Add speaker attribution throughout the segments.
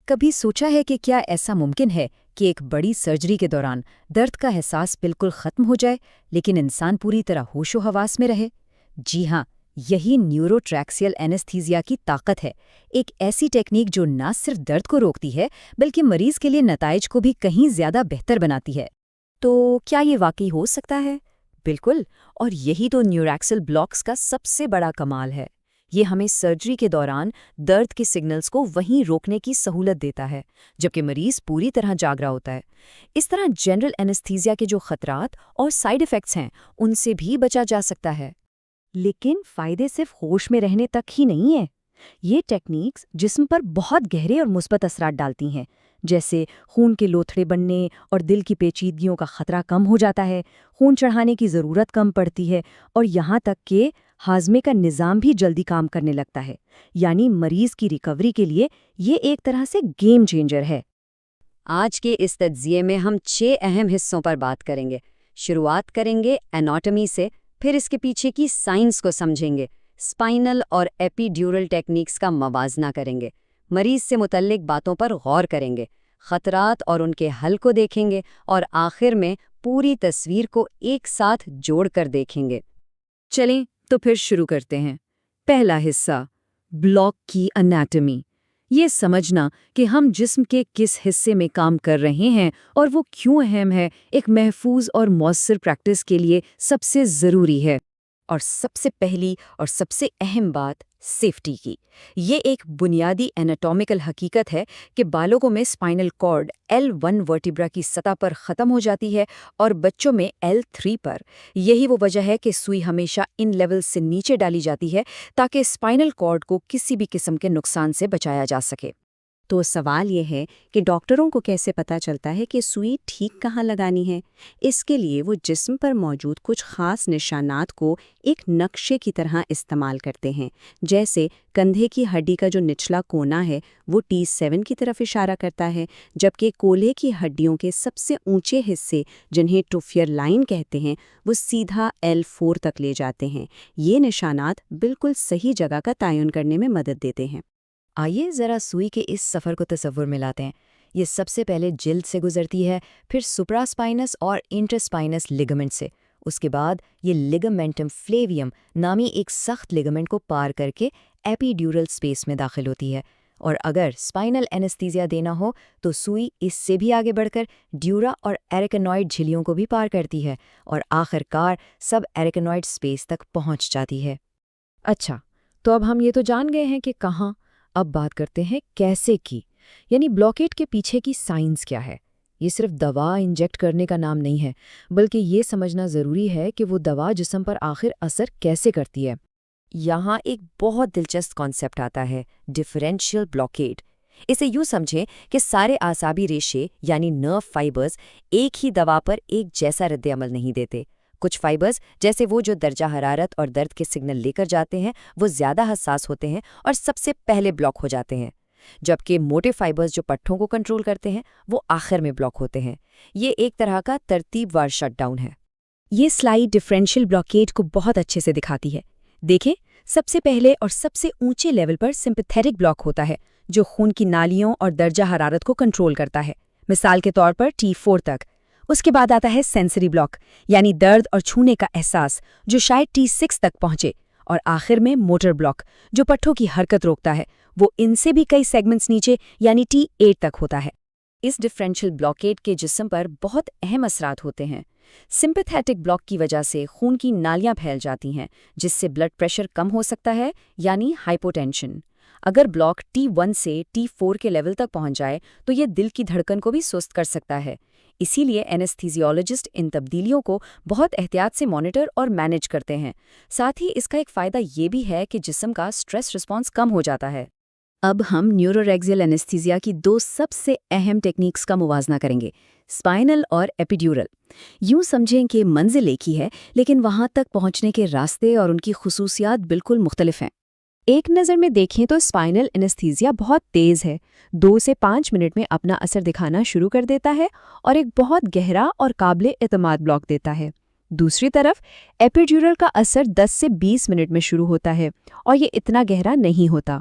Speaker 1: کبھی سوچا ہے کہ کیا ایسا ممکن ہے کہ ایک بڑی سرجری کے دوران درد کا احساس بالکل ختم ہو جائے لیکن انسان پوری طرح ہوش و حواس میں رہے؟ جی ہاں، یہی نیوروٹریکسیل اینستھیزیا کی طاقت ہے، ایک ایسی ٹیکنیک جو نہ صرف درد کو روکتی ہے بلکہ مریض کے لیے نتائج کو بھی کہیں زیادہ بہتر بناتی ہے۔
Speaker 2: تو کیا یہ واقعی ہو سکتا ہے؟ بالکل، اور یہی تو نیوریکسل بلاکس کا سب سے بڑا کمال ہے۔ یہ ہمیں سرجری کے دوران درد کے سگنلز کو وہیں روکنے کی سہولت دیتا ہے جبکہ مریض پوری طرح جاگ رہا ہوتا ہے۔ اس طرح جنرل اینستھیزیا کے جو خطرات اور سائیڈ ایفیکٹس ہیں ان سے بھی بچا جا سکتا ہے۔ لیکن فائدے صرف ہوش میں رہنے تک ہی نہیں ہیں۔ یہ ٹیکنیکس جسم پر بہت گہرے اور مثبت اثرات ڈالتی ہیں، جیسے خون کے لوتھڑے بننے اور دل کی پیچیدگیوں کا خطرہ کم ہو جاتا ہے، خون چڑھانے کی ضرورت کم پڑتی ہے، اور یہاں تک کہ ہاضمے کا نظام بھی جلدی کام کرنے لگتا ہے۔ یعنی مریض کی ریکوری کے لیے یہ ایک طرح سے گیم چینجر ہے۔
Speaker 1: آج کے اس تجزیے میں ہم 6 اہم حصوں پر بات کریں گے۔ شروعات کریں گے اناٹمی سے، پھر اس کے پیچھے کی سائنس کو سمجھیں گے، اسپائنل اور ایپیڈیورل ٹیکنیکس کا موازنہ کریں گے، مریض سے متعلق باتوں پر غور کریں گے، خطرات اور ان کے حل کو دیکھیں گے، اور آخر میں پوری تصویر کو ایک ساتھ جوڑ کر دیکھیں گے۔
Speaker 2: چلیں تو پھر شروع کرتے ہیں۔ پہلا حصہ، بلاک کی اناٹمی۔ یہ سمجھنا کہ ہم جسم کے کس حصے میں کام کر رہے ہیں اور وہ کیوں اہم ہے، ایک محفوظ اور مؤثر پریکٹس کے لیے سب سے ضروری ہے۔
Speaker 1: اور سب سے پہلی اور سب سے اہم بات سیفٹی کی۔ یہ ایک بنیادی اناٹومیکل حقیقت ہے کہ بالغوں میں اسپائنل کارڈ L1 ورٹیبرا کی سطح پر ختم ہو جاتی ہے اور بچوں میں L3 پر۔ یہی وہ وجہ ہے کہ سوئی ہمیشہ ان لیول سے نیچے ڈالی جاتی ہے تاکہ اسپائنل کارڈ کو کسی بھی قسم کے نقصان سے بچایا جا سکے۔
Speaker 2: تو سوال یہ ہے کہ ڈاکٹروں کو کیسے پتہ چلتا ہے کہ سوئی ٹھیک کہاں لگانی ہے؟ اس کے لیے وہ جسم پر موجود کچھ خاص نشانات کو ایک نقشے کی طرح استعمال کرتے ہیں، جیسے کندھے کی ہڈی کا جو نچلا کونا ہے وہ T7 کی طرف اشارہ کرتا ہے، جبکہ کولہے کی ہڈیوں کے سب سے اونچے حصے جنہیں ٹوفیر لائن کہتے ہیں وہ سیدھا L4 تک لے جاتے ہیں۔ یہ نشانات بالکل صحیح جگہ کا تعین کرنے میں مدد دیتے ہیں۔
Speaker 1: آئیے ذرا سوئی کے اس سفر کو تصور میں لاتے ہیں۔ یہ سب سے پہلے جلد سے گزرتی ہے، پھر سپراسپائنس اور انٹرسپائنس لیگمنٹ سے، اس کے بعد یہ لیگمنٹم فلیویم نامی ایک سخت لیگمنٹ کو پار کر کے ایپیڈیورل سپیس میں داخل ہوتی ہے، اور اگر اسپائنل اینستھیزیا دینا ہو تو سوئی اس سے بھی آگے بڑھ کر ڈیورا اور ایریکنوئڈ جھلیوں کو بھی پار کرتی ہے اور آخر کار سب ایریکنوئڈ سپیس تک پہنچ جاتی ہے۔
Speaker 2: اچھا، تو اب ہم یہ تو جان گئے ہیں کہ کہاں، اب بات کرتے ہیں کیسے کی، یعنی بلاکیٹ کے پیچھے کی سائنس کیا ہے۔ یہ صرف دوا انجیکٹ کرنے کا نام نہیں ہے، بلکہ یہ سمجھنا ضروری ہے کہ وہ دوا جسم پر آخر اثر کیسے کرتی ہے۔
Speaker 1: یہاں ایک بہت دلچسپ کانسیپٹ آتا ہے، ڈیفرینشیل بلاکیٹ۔ اسے یوں سمجھیں کہ سارے اعصابی ریشے یعنی نرو فائبرز ایک ہی دوا پر ایک جیسا رد عمل نہیں دیتے۔ کچھ فائبرز جیسے وہ جو درجہ حرارت اور درد کے سگنل لے کر جاتے ہیں وہ زیادہ حساس ہوتے ہیں اور سب سے پہلے بلاک ہو جاتے ہیں، جبکہ موٹے فائبرز جو پٹھوں کو کنٹرول کرتے ہیں وہ آخر میں بلاک ہوتے ہیں۔ یہ ایک طرح کا ترتیب وار شٹ ڈاؤن ہے۔
Speaker 2: یہ سلائیڈ ڈیفرینشیل بلاکیٹ کو بہت اچھے سے دکھاتی ہے۔ دیکھیں، سب سے پہلے اور سب سے اونچے لیول پر سمپیتھیٹک بلاک ہوتا ہے جو خون کی نالیوں اور درجہ حرارت کو کنٹرول کرتا ہے، مثال کے طور پر T4 تک۔ اس کے بعد آتا ہے سینسری بلاک، یعنی درد اور چھونے کا احساس، جو شاید T6 تک پہنچے، اور آخر میں موٹر بلاک جو پٹھوں کی حرکت روکتا ہے، وہ ان سے بھی کئی سیگمنٹس نیچے یعنی T8 تک ہوتا ہے۔
Speaker 1: اس ڈیفرینشیل بلاکیٹ کے جسم پر بہت اہم اثرات ہوتے ہیں۔ سمپیتھیٹک بلاک کی وجہ سے خون کی نالیاں پھیل جاتی ہیں جس سے بلڈ پریشر کم ہو سکتا ہے یعنی ہائپوٹینشن۔ اگر بلاک T1 سے T4 کے لیول تک پہنچ جائے تو یہ دل کی دھڑکن کو بھی سست کر سکتا ہے۔ اسی لیے اینستھیزیولوجسٹ ان تبدیلیوں کو بہت احتیاط سے مانیٹر اور مینیج کرتے ہیں۔ ساتھ ہی اس کا ایک فائدہ یہ بھی ہے کہ جسم کا سٹریس رسپانس کم ہو جاتا ہے۔
Speaker 2: اب ہم نیوروریکسیل اینستھیزیا کی 2 سب سے اہم ٹیکنیکس کا موازنہ کریں گے، اسپائنل اور ایپیڈیورل۔ یوں سمجھیں کہ منزل ایک ہی ہے لیکن وہاں تک پہنچنے کے راستے اور ان کی خصوصیات بالکل مختلف ہیں۔ ایک نظر میں دیکھیں تو اسپائنل اینستھیزیا بہت تیز ہے، 2 سے 5 منٹ میں اپنا اثر دکھانا شروع کر دیتا ہے اور ایک بہت گہرا اور قابل اعتماد بلاک دیتا ہے۔ دوسری طرف ایپیڈیورل کا اثر 10 سے 20 منٹ میں شروع ہوتا ہے اور یہ اتنا گہرا نہیں ہوتا۔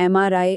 Speaker 2: MRI